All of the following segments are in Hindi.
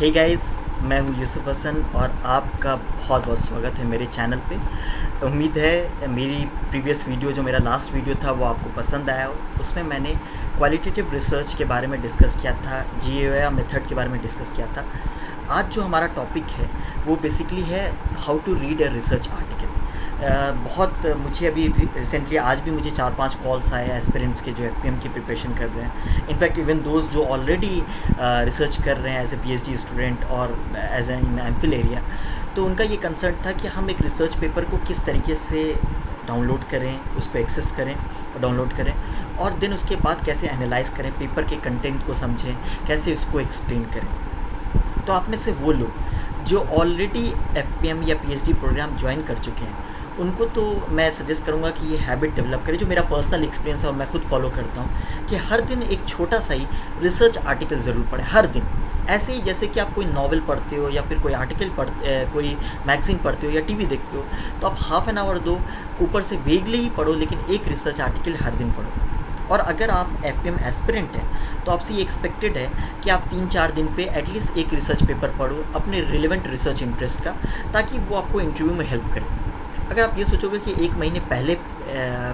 हे गाइस, मैं हूँ यूसुफ हसन और आपका बहुत बहुत स्वागत है मेरे चैनल पे। उम्मीद है मेरी प्रीवियस वीडियो जो मेरा लास्ट वीडियो था वो आपको पसंद आया हो। उसमें मैंने क्वालिटेटिव रिसर्च के बारे में डिस्कस किया था, GAOA मेथड के बारे में डिस्कस किया था। आज जो हमारा टॉपिक है वो बेसिकली है how to read a research article. बहुत मुझे अभी रिसेंटली आज भी मुझे 4-5 कॉल्स आए एस्पिरेंट्स के जो FPM की प्रिपरेशन कर रहे हैं। इनफैक्ट इवन दोस्त जो ऑलरेडी रिसर्च कर रहे हैं एज ए PhD स्टूडेंट और एज एन एमफिल एरिया, तो उनका ये कंसर्न था कि हम एक रिसर्च पेपर को किस तरीके से डाउनलोड करें, उसको एक्सेस करें और डाउनलोड करें, और देन उसके बाद कैसे एनालाइज करें, पेपर के कंटेंट को समझें, कैसे उसको एक्सप्लेन करें। तो आप में से वो लोग जो ऑलरेडी FPM या PhD प्रोग्राम ज्वाइन कर चुके हैं उनको तो मैं सजेस्ट करूँगा कि ये हैबिट डेवलप करें, जो मेरा पर्सनल एक्सपीरियंस है और मैं खुद फॉलो करता हूँ, कि हर दिन एक छोटा सा ही रिसर्च आर्टिकल ज़रूर पढ़ें हर दिन। ऐसे ही जैसे कि आप कोई नॉवल पढ़ते हो या फिर कोई आर्टिकल कोई मैगज़ीन पढ़ते हो या TV देखते हो, तो आप हाफ़ एन आवर दो, ऊपर से वेगली ही पढ़ो, लेकिन एक रिसर्च आर्टिकल हर दिन पढ़ो। और अगर आप FPM एस्पिरेंट हैं तो आपसे ये एक्सपेक्टेड है कि आप 3-4 दिन पे एटलीस्ट एक रिसर्च पेपर पढ़ो अपने रिलेवेंट रिसर्च इंटरेस्ट का, ताकि वो आपको इंटरव्यू में हेल्प करे। अगर आप ये सोचोगे कि 1 महीने पहले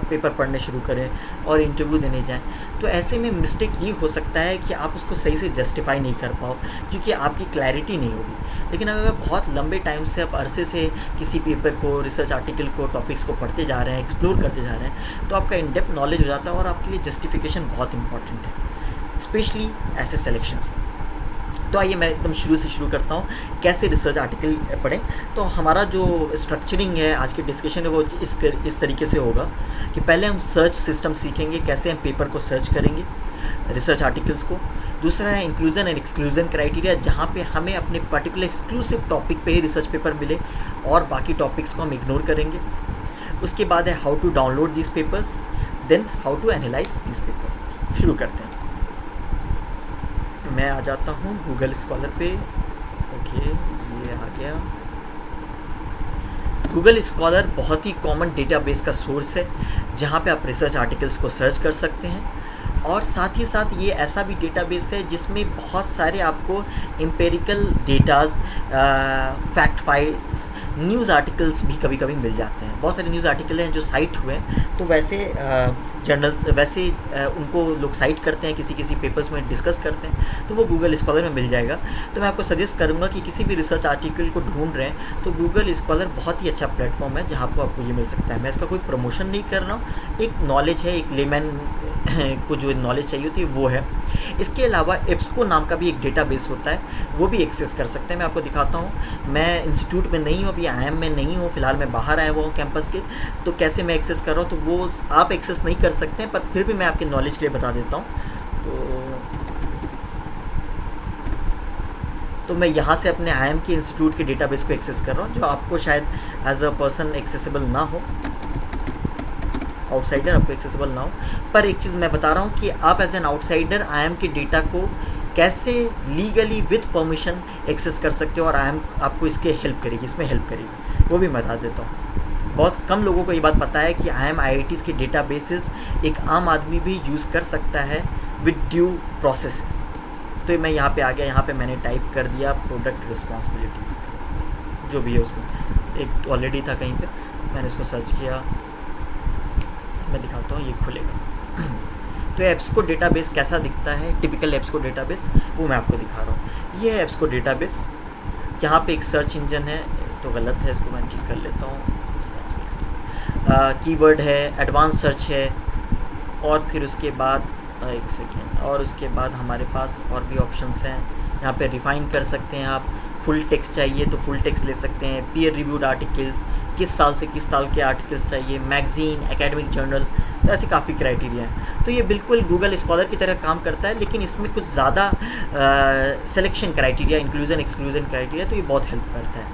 पेपर पढ़ने शुरू करें और इंटरव्यू देने जाएं, तो ऐसे में मिस्टेक ये हो सकता है कि आप उसको सही से जस्टिफाई नहीं कर पाओ, क्योंकि आपकी क्लैरिटी नहीं होगी। लेकिन अगर बहुत लंबे टाइम से आप अरसे से किसी पेपर को, रिसर्च आर्टिकल को, टॉपिक्स को पढ़ते जा रहे हैं, एक्सप्लोर करते जा रहे हैं, तो आपका इन डेप्थ नॉलेज हो जाता है और आपके लिए जस्टिफिकेशन बहुत इंपॉर्टेंट है, स्पेशली ऐसे सेलेक्शंस। तो आइए मैं एकदम शुरू से शुरू करता हूँ कैसे रिसर्च आर्टिकल पढ़ें। तो हमारा जो स्ट्रक्चरिंग है आज की डिस्कशन है वो इस तरीके से होगा कि पहले हम सर्च सिस्टम सीखेंगे, कैसे हम पेपर को सर्च करेंगे, रिसर्च आर्टिकल्स को। दूसरा है इंक्लूजन एंड एक्सक्लूजन क्राइटेरिया, जहाँ पे हमें अपने पर्टिकुलर एक्सक्लूसिव टॉपिक पे ही रिसर्च पेपर मिले और बाकी टॉपिक्स को हम इग्नोर करेंगे। उसके बाद है how to download this papers, then how to analyse this papers. शुरू करते हैं। मैं आ जाता हूँ गूगल स्कॉलर पे। ओके, ये आ गया। गूगल स्कॉलर बहुत ही कॉमन डेटाबेस का सोर्स है, जहाँ पे आप रिसर्च आर्टिकल्स को सर्च कर सकते हैं, और साथ ही साथ ये ऐसा भी डेटाबेस है जिसमें बहुत सारे आपको empirical datas, fact files, news articles भी कभी कभी मिल जाते हैं। बहुत सारे न्यूज़ आर्टिकल हैं जो साइट हुए हैं, तो वैसे जर्नल्स वैसे उनको लोग साइट करते हैं, किसी किसी पेपर्स में डिस्कस करते हैं, तो वो गूगल स्कॉलर में मिल जाएगा। तो मैं आपको सजेस्ट करूँगा कि किसी भी रिसर्च आर्टिकल को ढूंढ रहे हैं तो गूगल स्कॉलर बहुत ही अच्छा प्लेटफॉर्म है जहाँ पर आपको ये मिल सकता है। मैं इसका कोई प्रमोशन नहीं कर रहा हूँ, एक नॉलेज है, एक लेमैन को जो नॉलेज चाहिए होती है वो है। इसके अलावा एब्सको नाम का भी एक डेटाबेस होता है, वो भी एक्सेस कर सकते हैं। मैं आपको दिखाता हूँ। मैं इंस्टीट्यूट में नहीं हूँ, अभी IIM में नहीं हूँ, फिलहाल मैं बाहर आया हुआ हूँ कैंपस के, तो कैसे मैं एक्सेस कर रहा हूँ तो वो आप एक्सेस नहीं कर सकते हैं, पर फिर भी मैं आपके नॉलेज के लिए बता देता हूँ। तो मैं यहाँ से अपने IIM के इंस्टीट्यूट के डेटाबेस को एक्सेस कर रहा हूँ, जो आपको शायद एज अ पर्सन एक्सेसिबल ना हो, आउटसाइडर आपको एक्सेसिबल ना हो। पर एक चीज़ मैं बता रहा हूँ कि आप एज एन आउटसाइडर IIM के डेटा को कैसे लीगली विथ परमिशन एक्सेस कर सकते हो, और IIM आपको इसके हेल्प करेगी, इसमें हेल्प करेगी, वो भी मैं बता देता हूँ। बहुत कम लोगों को ये बात पता है कि IIM IITs के डेटाबेसेस एक आम आदमी भी यूज़ कर सकता है विद ड्यू प्रोसेस। तो मैं यहाँ पे आ गया, यहाँ पे मैंने टाइप कर दिया प्रोडक्ट रिस्पॉन्सिबिलिटी, जो भी है उसमें एक ऑलरेडी था कहीं पे, मैंने उसको सर्च किया। मैं दिखाता हूँ, ये खुलेगा। तो एब्सको डेटाबेस कैसा दिखता है, टिपिकल एब्सको डेटाबेस, वो मैं आपको दिखा रहा हूँ। ये है एब्सको डेटाबेस। यहाँ पे एक सर्च इंजन है, तो गलत है, इसको मैं ठीक कर लेता हूँ। कीवर्ड है, एडवांस सर्च है, और फिर उसके बाद एक सेकेंड, और उसके बाद हमारे पास और भी ऑप्शंस हैं। यहाँ पे रिफाइन कर सकते हैं आप, फुल टेक्स्ट चाहिए तो फुल टेक्स्ट ले सकते हैं, पीयर रिव्यूड आर्टिकल्स, किस साल से किस साल के आर्टिकल्स चाहिए, मैगज़ीन, एकेडमिक जर्नल, तो ऐसे काफ़ी क्राइटेरिया हैं। तो ये बिल्कुल गूगल स्कॉलर की तरह काम करता है, लेकिन इसमें कुछ ज़्यादा selection criteria, inclusion exclusion criteria, तो ये बहुत हेल्प करता है।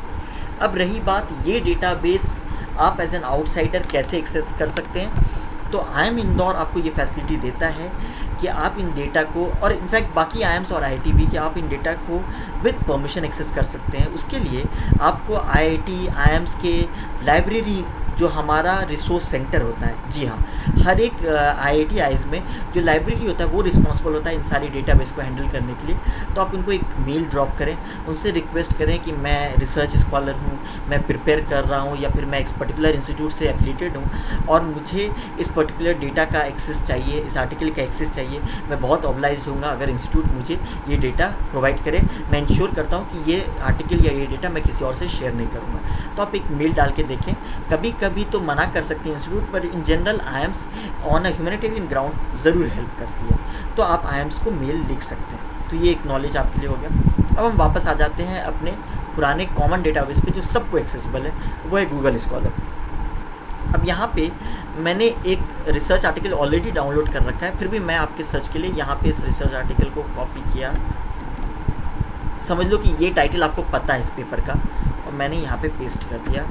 अब रही बात, ये डेटाबेस आप एज एन आउटसाइडर कैसे एक्सेस कर सकते हैं, तो IIM इंदौर आपको ये फैसिलिटी देता है कि आप इन डेटा को, और इनफैक्ट बाकी IIMs और IIT भी, कि आप इन डेटा को विद परमिशन एक्सेस कर सकते हैं। उसके लिए आपको IIT IIMs के लाइब्रेरी जो हमारा रिसोर्स सेंटर होता है, जी हाँ, हर एक IIT में जो लाइब्रेरी होता है वो रिस्पॉन्सिबल होता है इन सारी डेटाबेस को हैंडल करने के लिए। तो आप उनको एक मेल ड्रॉप करें, उनसे रिक्वेस्ट करें कि मैं रिसर्च स्कॉलर हूँ, मैं प्रिपेयर कर रहा हूँ, या फिर मैं इस पर्टिकुलर इंस्टीट्यूट से एफिलिएटेड हूँ और मुझे इस पर्टिकुलर डेटा का एक्सेस चाहिए, इस आर्टिकल का एक्सेस चाहिए। मैं बहुत ऑब्लाइज होऊंगा अगर इंस्टीट्यूट मुझे ये डेटा प्रोवाइड करे। मैं इंश्योर करता हूँ कि ये आर्टिकल या ये डेटा मैं किसी और से शेयर नहीं करूँगा। तो आप एक मेल डाल के देखें। कभी कभी तो मना कर सकते हैं इंस्टीट्यूट, पर in general IIMs on a humanitarian ground ज़रूर हेल्प करती है। तो आप IIMs को मेल लिख सकते हैं। तो ये एक नॉलेज आपके लिए हो गया। अब हम वापस आ जाते हैं अपने पुराने कॉमन डेटाबेस पे जो सबको एक्सेसिबल है, वो है गूगल स्कॉलर। अब यहाँ पे मैंने एक रिसर्च आर्टिकल ऑलरेडी डाउनलोड कर रखा है, फिर भी मैं आपके सर्च के लिए यहाँ पे इस रिसर्च आर्टिकल को कॉपी किया। समझ लो कि ये टाइटल आपको पता है इस पेपर का, और मैंने यहाँ पे पेस्ट कर दिया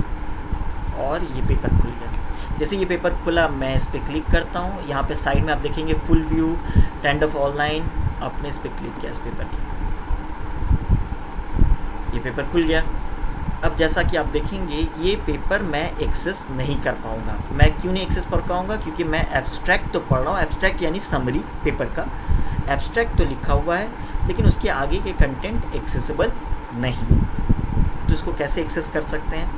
और ये पेपर खुल गया। जैसे ये पेपर खुला, मैं इस पर क्लिक करता हूँ। यहाँ पे साइड में आप देखेंगे फुल व्यू टैंडफ ऑनलाइन, आपने इस पर क्लिक किया इस पेपर की, ये पेपर खुल गया। अब जैसा कि आप देखेंगे ये पेपर मैं एक्सेस नहीं कर पाऊँगा। मैं क्यों नहीं एक्सेस कर पाऊँगा? क्योंकि मैं एब्स्ट्रैक्ट तो पढ़ रहा हूँ, एब्स्ट्रैक्ट यानी समरी पेपर का एब्स्ट्रैक्ट तो लिखा हुआ है, लेकिन उसके आगे के कंटेंट एक्सेसिबल नहीं। तो इसको कैसे एक्सेस कर सकते हैं?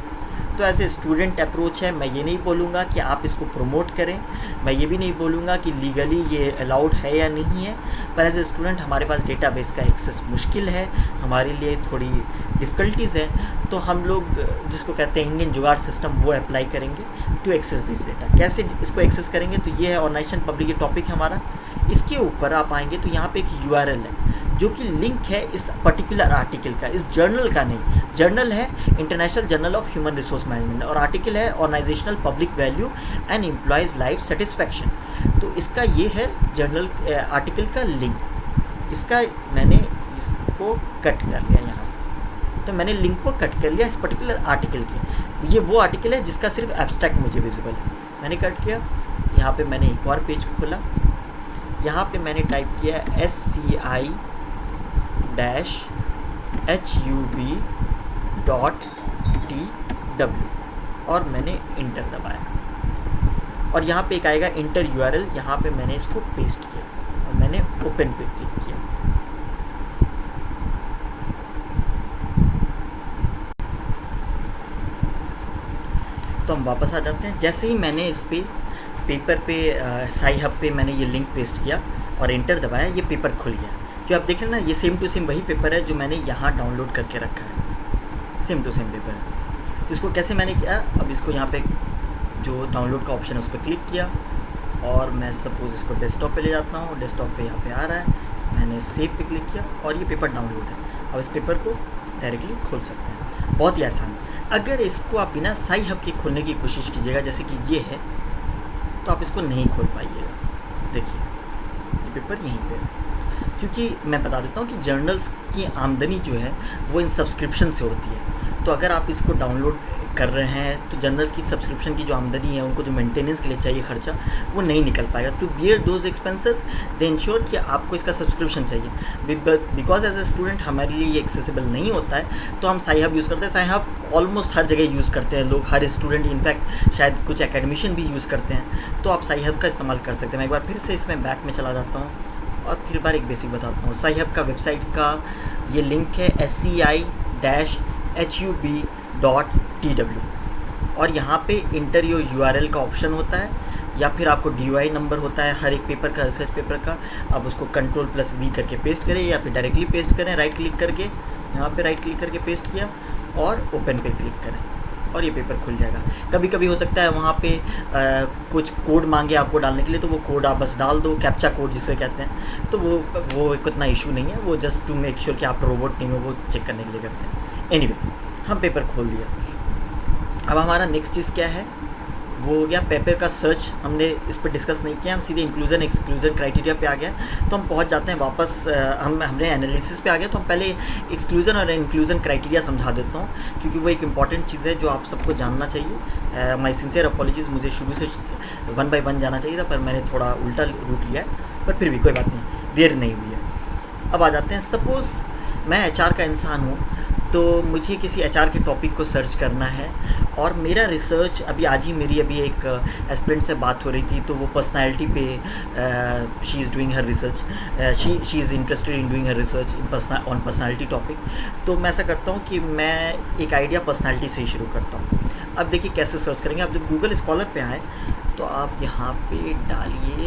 तो एज ए स्टूडेंट अप्रोच है, मैं ये नहीं बोलूँगा कि आप इसको प्रमोट करें, मैं ये भी नहीं बोलूँगा कि लीगली ये अलाउड है या नहीं है, पर एज ए स्टूडेंट हमारे पास डेटाबेस का एक्सेस मुश्किल है, हमारे लिए थोड़ी डिफ़िकल्टीज़ है। तो हम लोग जिसको कहते हैं इंडियन जुगाड़ सिस्टम, वो अप्लाई करेंगे टू एक्सेस दिस डेटा। कैसे इसको एक्सेस करेंगे? तो ये है ऑर्गेनाइजेशन पब्लिक, ये टॉपिक है हमारा। इसके ऊपर आप आएंगे तो यहाँ पे एक URL है जो कि लिंक है इस पर्टिकुलर आर्टिकल का, इस जर्नल का नहीं। जर्नल है international journal of human resource management और आर्टिकल है organisational public value and employees life satisfaction. तो इसका ये है जर्नल आर्टिकल का लिंक। इसका मैंने इसको कट कर लिया यहाँ से, तो मैंने लिंक को कट कर लिया इस पर्टिकुलर आर्टिकल के। ये वो आर्टिकल है जिसका सिर्फ एब्स्ट्रैक्ट मुझे विजिबल है, मैंने कट किया। यहाँ पे मैंने एक और पेज खोला, यहाँ पे मैंने टाइप किया SCI-HUB.TW और मैंने इंटर दबाया, और यहाँ पे एक आएगा इंटर URL। यहाँ पे मैंने इसको पेस्ट किया और मैंने ओपन पे क्लिक किया। तो हम वापस आ जाते हैं। जैसे ही मैंने इस पे पेपर पे SciHub पे मैंने ये लिंक पेस्ट किया और इंटर दबाया, ये पेपर खुल गया। जो आप देख रहे हैं ना, ये सेम टू सेम वही पेपर है जो मैंने यहाँ डाउनलोड करके रखा है, सेम टू सेम पेपर है। तो इसको कैसे मैंने किया? अब इसको यहाँ पे जो डाउनलोड का ऑप्शन है उस पर क्लिक किया और मैं सपोज़ इसको डेस्कटॉप पे ले जाता हूँ। डेस्कटॉप पे यहाँ पे आ रहा है, मैंने सेव पे क्लिक किया और ये पेपर डाउनलोड है। अब इस पेपर को डायरेक्टली खोल सकते हैं, बहुत ही आसान। अगर इसको आप बिना SciHub के खोलने की कोशिश कीजिएगा, जैसे कि ये है, तो आप इसको नहीं खोल पाइएगा। देखिए ये पेपर यहीं पे है, क्योंकि मैं बता देता हूँ कि जर्नल्स की आमदनी जो है वो इन सब्सक्रिप्शन से होती है। तो अगर आप इसको डाउनलोड कर रहे हैं तो जर्नल्स की सब्सक्रिप्शन की जो आमदनी है, उनको जो मेंटेनेंस के लिए चाहिए खर्चा, वो नहीं निकल पाएगा। To bear those expenses they ensure कि आपको इसका सब्सक्रिप्शन चाहिए। बिकॉज एज ए स्टूडेंट हमारे लिए ये एक्सेसिबल नहीं होता है, तो हम SciHub यूज़ करते हैं। SciHub ऑलमोस्ट हर जगह यूज़ करते हैं लोग, हर स्टूडेंट, इनफैक्ट शायद कुछ एकेडमिशियन भी यूज़ करते हैं। तो आप SciHub का इस्तेमाल कर सकते हैं। मैं एक बार फिर से इसमें बैक में चला जाता हूँ और फिर बार एक बेसिक बताता हूँ। SciHub का वेबसाइट का ये लिंक है SCI-HUB.TW और यहाँ पे इंटर योर URL का ऑप्शन होता है, या फिर आपको DOI नंबर होता है हर एक पेपर का, रिसर्च पेपर का। आप उसको Ctrl+V करके पेस्ट करें या फिर डायरेक्टली पेस्ट करें राइट क्लिक करके। यहाँ पे राइट क्लिक करके पेस्ट किया और ओपन पे क्लिक करें और ये पेपर खुल जाएगा। कभी कभी हो सकता है वहाँ पे कुछ कोड मांगे आपको डालने के लिए, तो वो कोड आप बस डाल दो, कैप्चा कोड जिसे कहते हैं। तो वो इतना इशू नहीं है, वो जस्ट टू मेक श्योर कि आप रोबोट नहीं हो, वो चेक करने के लिए करते हैं। एनीवे, हम पेपर खोल दिया। अब हमारा नेक्स्ट चीज़ क्या है, वो हो गया पेपर का सर्च। हमने इस पर डिस्कस नहीं किया, हम सीधे इंक्लूजन एक्सक्लूजन क्राइटेरिया पे आ गए। तो हम पहुंच जाते हैं वापस, हमने एनालिसिस पे आ गए। तो हम पहले एक्सक्लूजन और इंक्लूजन क्राइटेरिया समझा देता हूँ, क्योंकि वो एक इंपॉर्टेंट चीज़ है जो आप सबको जानना चाहिए। माई सिंसियर अपॉलॉजीज़, मुझे शुरू से 1 by 1 जाना चाहिए था, पर मैंने थोड़ा उल्टा रूट लिया है, पर फिर भी कोई बात नहीं, देर नहीं हुई है। अब आ जाते हैं, सपोज़ मैं HR का इंसान हूँ, तो मुझे किसी HR के टॉपिक को सर्च करना है और मेरा रिसर्च अभी आज ही मेरी अभी एक एस्पिरेंट से बात हो रही थी, तो वो पर्सनालिटी पे she is doing her research, she is interested in doing her research in on personality topic. तो मैं ऐसा करता हूँ कि मैं एक आइडिया पर्सनालिटी से ही शुरू करता हूँ। अब देखिए कैसे सर्च करेंगे। आप जब गूगल स्कॉलर पे आए तो आप यहाँ पे डालिए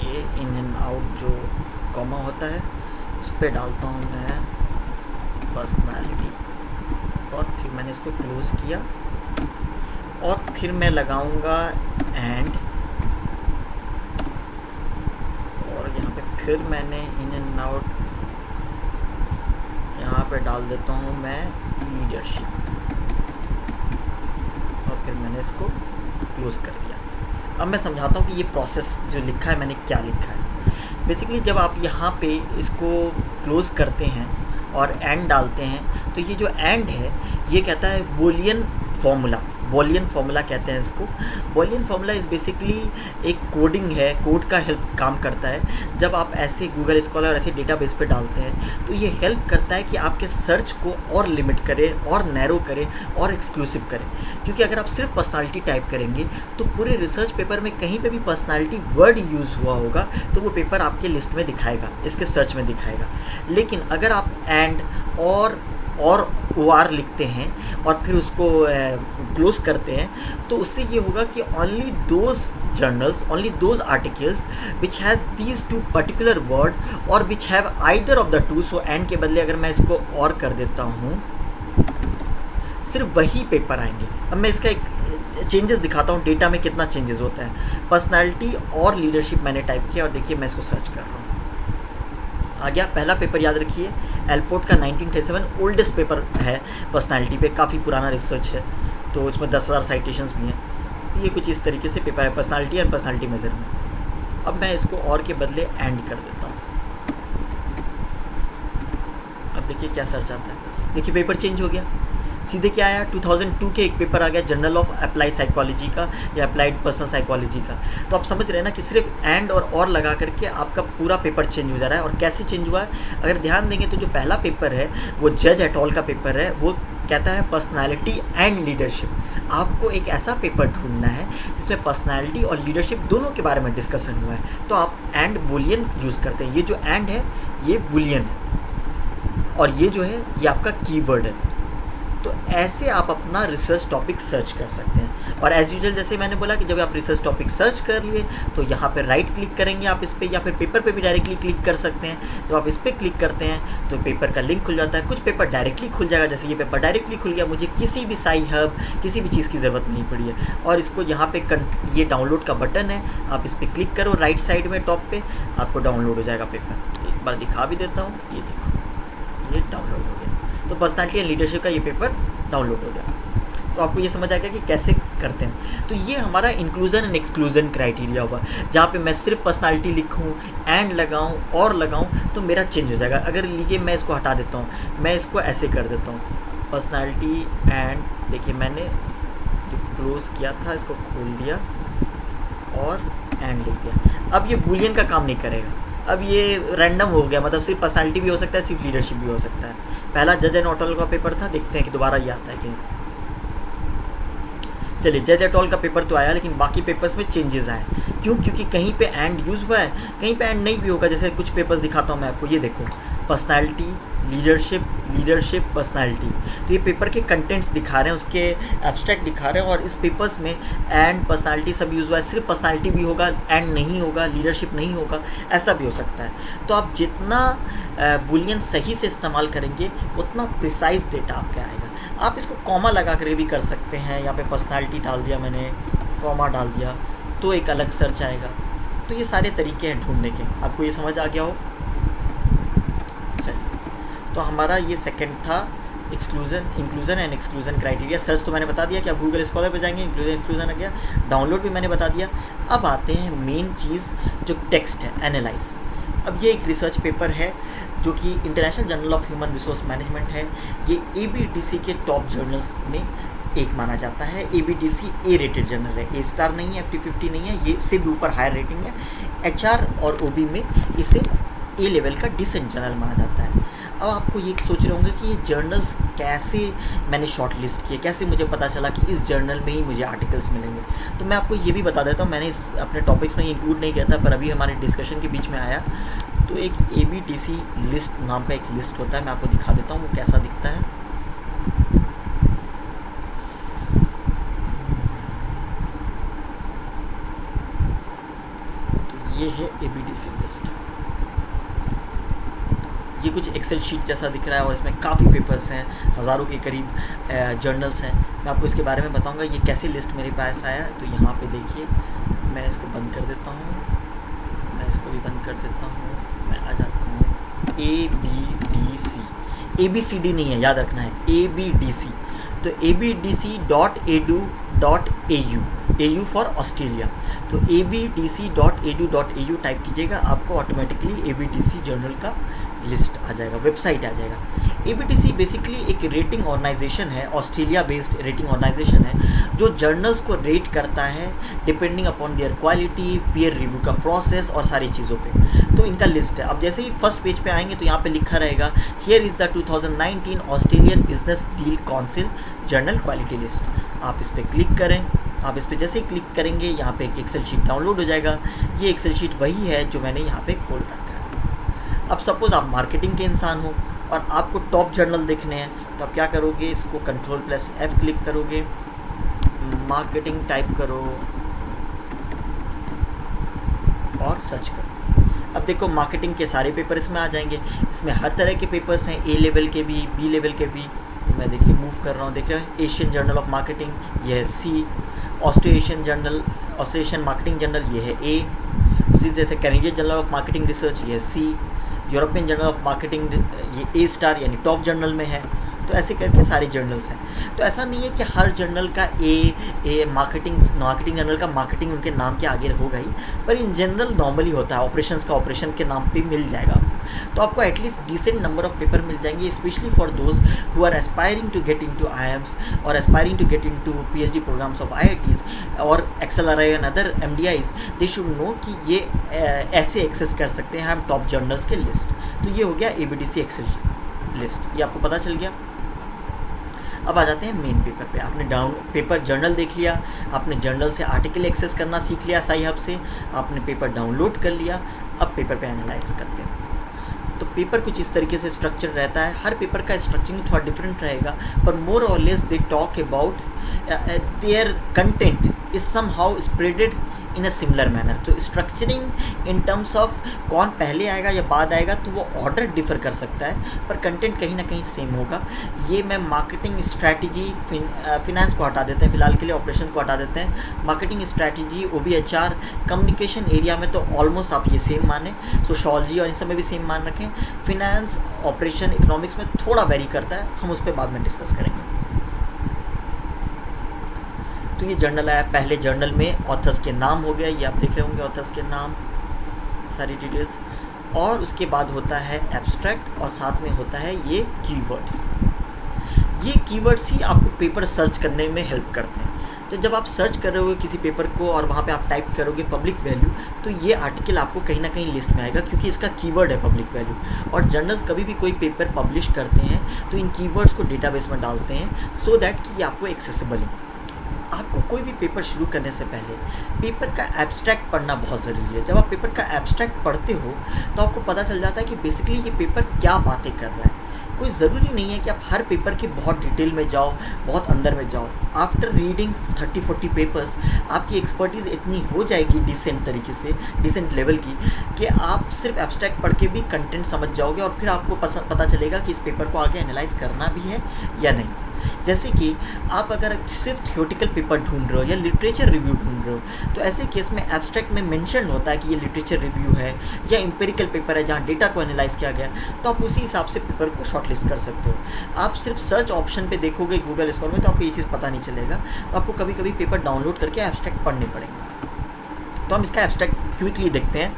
ये इन एंड आउट जो कॉमा होता है, उस पर डालता हूँ मैं पर्सनालिटी, और फिर मैंने इसको क्लोज़ किया और फिर मैं लगाऊंगा एंड, और यहाँ पे फिर मैंने इन एंड आउट यहाँ पे डाल देता हूँ मैं लीडरशिप, और फिर मैंने इसको क्लोज़ कर दिया। अब मैं समझाता हूँ कि ये प्रोसेस जो लिखा है मैंने क्या लिखा है। बेसिकली जब आप यहाँ पे इसको क्लोज़ करते हैं और एंड डालते हैं, तो ये जो एंड है ये कहता है बूलियन फार्मूला। बूलियन फार्मूला कहते हैं इसको। बूलियन फार्मूला इज़ बेसिकली एक कोडिंग है, कोड का हेल्प काम करता है। जब आप ऐसे गूगल स्कॉलर ऐसे डेटाबेस पे डालते हैं तो ये हेल्प करता है कि आपके सर्च को और लिमिट करे, और नैरो करे, और एक्सक्लूसिव करे। क्योंकि अगर आप सिर्फ पर्सनालिटी टाइप करेंगे तो पूरे रिसर्च पेपर में कहीं पे भी पर्सनालिटी वर्ड यूज़ हुआ होगा तो वो पेपर आपके लिस्ट में दिखाएगा, इसके सर्च में दिखाएगा। लेकिन अगर आप एंड और OR लिखते हैं और फिर उसको क्लोज़ करते हैं, तो उससे ये होगा कि only those journals, only those articles which has these two particular word और which have either of the two. So and के बदले अगर मैं इसको और कर देता हूँ, सिर्फ वही पेपर आएंगे। अब मैं इसका एक चेंजेस दिखाता हूँ, डेटा में कितना चेंजेस होता है। पर्सनालिटी और लीडरशिप मैंने टाइप किया और देखिए मैं इसको सर्च कर रहा हूँ, आ गया। पहला पेपर याद रखिए एलपोर्ट का 1937 ओल्डेस्ट पेपर है पर्सनालिटी पे, काफ़ी पुराना रिसर्च है, तो उसमें 10,000 साइटेशंस भी हैं। तो ये कुछ इस तरीके से पेपर है, पर्सनालिटी एंड पर्सनालिटी मेजरमेंट। अब मैं इसको और के बदले एंड कर देता हूँ। अब देखिए क्या सर्च आता है, देखिए पेपर चेंज हो गया। सीधे क्या आया, 2002 के एक पेपर आ गया जर्नल ऑफ अप्लाइड साइकोलॉजी का या अप्लाइड पर्सनल साइकोलॉजी का। तो आप समझ रहे हैं ना कि सिर्फ एंड और लगा करके आपका पूरा पेपर चेंज हो जा रहा है। और कैसे चेंज हुआ है, अगर ध्यान देंगे तो जो पहला पेपर है वो जज एट ऑल का पेपर है, वो कहता है पर्सनालिटी एंड लीडरशिप। आपको एक ऐसा पेपर ढूंढना है जिसमें पर्सनालिटी और लीडरशिप दोनों के बारे में डिस्कशन हुआ है। तो आप एंड बुलियन यूज़ करते हैं। ये जो एंड है ये बुलियन है, और ये जो है ये आपका कीवर्ड है। तो ऐसे आप अपना रिसर्च टॉपिक सर्च कर सकते हैं। और एज यूजुअल जैसे मैंने बोला कि जब आप रिसर्च टॉपिक सर्च कर लिए तो यहाँ पे राइट क्लिक करेंगे आप इस पर, या फिर पेपर पे भी डायरेक्टली क्लिक कर सकते हैं। जब आप इस पर क्लिक करते हैं तो पेपर का लिंक खुल जाता है। कुछ पेपर डायरेक्टली खुल जाएगा, जैसे ये पेपर डायरेक्टली खुल गया, मुझे किसी भी SciHub किसी भी चीज़ की ज़रूरत नहीं पड़ी है। और इसको यहाँ पे ये डाउनलोड का बटन है, आप इस पर क्लिक करो राइट साइड में टॉप पे, आपको डाउनलोड हो जाएगा पेपर। एक बार दिखा भी देता हूँ, ये देखो ये डाउनलोड हो गया। तो पर्सनालिटी एंड लीडरशिप का ये पेपर डाउनलोड हो गया। तो आपको ये समझ आ गया कि कैसे करते हैं। तो ये हमारा इंक्लूजन एंड एक्सक्लूजन क्राइटेरिया हुआ, जहाँ पे मैं सिर्फ पर्सनालिटी लिखूँ, एंड लगाऊँ और लगाऊँ तो मेरा चेंज हो जाएगा। अगर लीजिए मैं इसको हटा देता हूँ, मैं इसको ऐसे कर देता हूँ पर्सनालिटी एंड, देखिए मैंने जो क्लोज़ किया था इसको खोल दिया और एंड लिख दिया। अब ये बूलियन का काम नहीं करेगा, अब ये रैंडम हो गया, मतलब सिर्फ पर्सनालिटी भी हो सकता है, सिर्फ लीडरशिप भी हो सकता है। पहला जज एंड ऑटल का पेपर था, देखते हैं कि दोबारा ये आता है कि नहीं। चलिए जज एट ऑल का पेपर तो आया, लेकिन बाकी पेपर्स में चेंजेस आए। क्यों? क्योंकि कहीं पे एंड यूज़ हुआ है, कहीं पे एंड नहीं भी होगा। जैसे कुछ पेपर्स दिखाता हूँ मैं आपको, ये देखो पर्सनालिटी, लीडरशिप, लीडरशिप, पर्सनालिटी। तो ये पेपर के कंटेंट्स दिखा रहे हैं, उसके एब्स्ट्रैक्ट दिखा रहे हैं, और इस पेपर्स में एंड पर्सनालिटी सब यूज़ हुआ है। सिर्फ पर्सनालिटी भी होगा, एंड नहीं होगा, लीडरशिप नहीं होगा, ऐसा भी हो सकता है। तो आप जितना बुलियन सही से इस्तेमाल करेंगे उतना प्रिसाइज डेटा आपका आएगा। आप इसको कॉमा लगा कर भी कर सकते हैं, यहाँ पे पर्सनालिटी डाल दिया मैंने, कॉमा डाल दिया तो एक अलग सर्च आएगा। तो ये सारे तरीके हैं ढूंढने के, आपको ये समझ आ गया हो। चलिए, तो हमारा ये सेकंड था inclusion and exclusion criteria. Search तो मैंने बता दिया कि आप गूगल स्कॉलर पे जाएंगे, इंक्लूजन एक्सक्लूजन आ गया। डाउनलोड भी मैंने बता दिया। अब आते हैं मेन चीज़ जो टेक्स्ट है, एनालाइज। अब ये एक रिसर्च पेपर है जो कि international journal of human resource management है। ये ABDC के टॉप जर्नल्स में एक माना जाता है। ABDC A रेटेड जर्नल है, A स्टार नहीं है, FT50 नहीं है, ये इससे भी ऊपर हायर रेटिंग है। HR और OB में इसे A लेवल का डिसेंट जर्नल माना जाता है। अब आपको ये सोच रहे होंगे कि ये जर्नल्स कैसे मैंने शॉर्ट लिस्ट किए, कैसे मुझे पता चला कि इस जर्नल में ही मुझे आर्टिकल्स मिलेंगे। तो मैं आपको ये भी बता देता हूँ, मैंने इस अपने टॉपिक्स में इंक्लूड नहीं किया था, पर अभी हमारे डिस्कशन के बीच में आया। तो एक ABDC लिस्ट नाम का एक लिस्ट होता है, मैं आपको दिखा देता हूँ वो कैसा दिखता है। तो ये है ABDC लिस्ट। ये कुछ एक्सेल शीट जैसा दिख रहा है और इसमें काफ़ी पेपर्स हैं, हज़ारों के करीब जर्नल्स हैं। मैं आपको इसके बारे में बताऊंगा ये कैसे लिस्ट मेरे पास आया। तो यहाँ पे देखिए, मैं इसको बंद कर देता हूँ, मैं इसको भी बंद कर देता हूँ, मैं आ जाता हूँ ABDC, ABCD नहीं है, याद रखना है ABDC। तो abdc.edu.au, AU फॉर ऑस्ट्रेलिया। तो abdc.edu.au टाइप कीजिएगा, आपको ऑटोमेटिकली ABDC जर्नल का लिस्ट आ जाएगा, वेबसाइट आ जाएगा। ABDC बेसिकली एक रेटिंग ऑर्गेनाइजेशन है, ऑस्ट्रेलिया बेस्ड रेटिंग ऑर्गेनाइजेशन है, जो जर्नल्स को रेट करता है depending upon their quality, peer review का प्रोसेस और सारी चीज़ों पे। तो इनका लिस्ट है। अब जैसे ही फर्स्ट पेज पे आएंगे तो यहाँ पे लिखा रहेगा here is the 2019 Australian business deal council journal quality list. आप इस पर क्लिक करें। आप इस पर जैसे ही क्लिक करेंगे यहाँ पे एक एक्सेल शीट डाउनलोड हो जाएगा। ये एक्सेल शीट वही है जो मैंने यहाँ पे खोल रखा है। अब सपोज़ आप मार्केटिंग के इंसान हो और आपको टॉप जर्नल देखने हैं, तो आप क्या करोगे, इसको Ctrl+F क्लिक करोगे, मार्केटिंग टाइप करो और सर्च करो। अब देखो मार्केटिंग के सारे पेपर इसमें आ जाएंगे। इसमें हर तरह के पेपर्स हैं, A लेवल के भी, B लेवल के भी। तो मैं देखिए मूव कर रहा हूँ, देख रहे हैं एशियन जर्नल ऑफ मार्केटिंग, ये है C। Australian journal, Australian marketing journal, ये है A। उसी जैसे Canadian journal of marketing research, ये है C। European journal of marketing, ये A* यानी टॉप जर्नल में है। तो ऐसे करके सारे जर्नल्स हैं। तो ऐसा नहीं है कि हर जर्नल का मार्केटिंग जर्नल का मार्केटिंग उनके नाम के आगे होगा ही, पर इन जनरल नॉर्मली होता है, ऑपरेशंस का ऑपरेशन के नाम पे मिल जाएगा आपको। तो आपको at least decent number of paper मिल जाएंगे, specially for those who are aspiring to get into IIMs और aspiring to get into PhD programmes of IITs और XLRI and other MDIs। They should know कि ये ऐसे एक्सेस कर सकते हैं हम टॉप जर्नल्स के लिस्ट। तो ये हो गया ABDC एक्सेल लिस्ट, ये आपको पता चल गया। अब आ जाते हैं मेन पेपर पे। आपने पेपर जर्नल देख लिया, आपने जर्नल से आर्टिकल एक्सेस करना सीख लिया साई हब से, आपने पेपर डाउनलोड कर लिया। अब पेपर पे एनालाइज करते हैं। तो पेपर कुछ इस तरीके से स्ट्रक्चर रहता है। हर पेपर का स्ट्रक्चरिंग थोड़ा डिफरेंट रहेगा, पर मोर और less they talk about their content is somehow spreaded in a similar manner. तो स्ट्रक्चरिंग इन टर्म्स ऑफ कौन पहले आएगा या बाद आएगा तो वो ऑर्डर डिफर कर सकता है, पर कंटेंट कहीं ना कहीं सेम होगा। ये मैं मार्केटिंग स्ट्रैटेजी, फिनेंस को हटा देते हैं फिलहाल के लिए, ऑपरेशन को हटा देते हैं। Marketing strategy, OBHR, communication area में तो ऑलमोस्ट आप ये सेम माने, सोशोलॉजी और इन सब में भी सेम मान रखें। फिनेंस, ऑपरेशन, इकोनॉमिक्स में थोड़ा वेरी करता है, हम उस पर बाद में डिस्कस करेंगे। तो ये जर्नल आया। पहले जर्नल में ऑथर्स के नाम हो गया, ये आप देख रहे होंगे ऑथर्स के नाम, सारी डिटेल्स। और उसके बाद होता है एब्स्ट्रैक्ट और साथ में होता है ये कीवर्ड्स। ये कीवर्ड्स ही आपको पेपर सर्च करने में हेल्प करते हैं। तो जब आप सर्च कर रहे हो किसी पेपर को और वहाँ पे आप टाइप करोगे पब्लिक वैल्यू, तो ये आर्टिकल आपको कहीं ना कहीं लिस्ट में आएगा, क्योंकि इसका कीवर्ड है पब्लिक वैल्यू। और जर्नल्स कभी भी कोई पेपर पब्लिश करते हैं तो इन कीवर्ड्स को डेटाबेस में डालते हैं, सो दैट कि ये आपको एक्सेसिबल है। आपको कोई भी पेपर शुरू करने से पहले पेपर का एब्स्ट्रैक्ट पढ़ना बहुत ज़रूरी है। जब आप पेपर का एब्स्ट्रैक्ट पढ़ते हो तो आपको पता चल जाता है कि बेसिकली ये पेपर क्या बातें कर रहा है। कोई ज़रूरी नहीं है कि आप हर पेपर के बहुत डिटेल में जाओ, बहुत अंदर में जाओ। आफ्टर रीडिंग 30-40 पेपर्स आपकी एक्सपर्टीज़ इतनी हो जाएगी डिसेंट तरीके से, डिसेंट लेवल की, कि आप सिर्फ एब्स्ट्रैक्ट पढ़ के भी कंटेंट समझ जाओगे और फिर आपको पता चलेगा कि इस पेपर को आगे एनालाइज करना भी है या नहीं। जैसे कि आप अगर सिर्फ थियोटिकल पेपर ढूंढ रहे हो या लिटरेचर रिव्यू ढूंढ रहे हो, तो ऐसे केस में एब्स्ट्रैक्ट में मेंशन होता है कि ये लिटरेचर रिव्यू है या एम्पिरिकल पेपर है जहाँ डेटा को एनालाइज किया गया, तो आप उसी हिसाब से पेपर को शॉर्टलिस्ट कर सकते हो। आप सिर्फ सर्च ऑप्शन पे देखोगे गूगल स्कॉलर में तो आपको ये चीज़ पता नहीं चलेगा, तो आपको कभी कभी पेपर डाउनलोड करके एब्स्ट्रैक्ट पढ़ने पड़ेंगे। तो हम इसका एब्स्ट्रैक्ट क्विकली देखते हैं।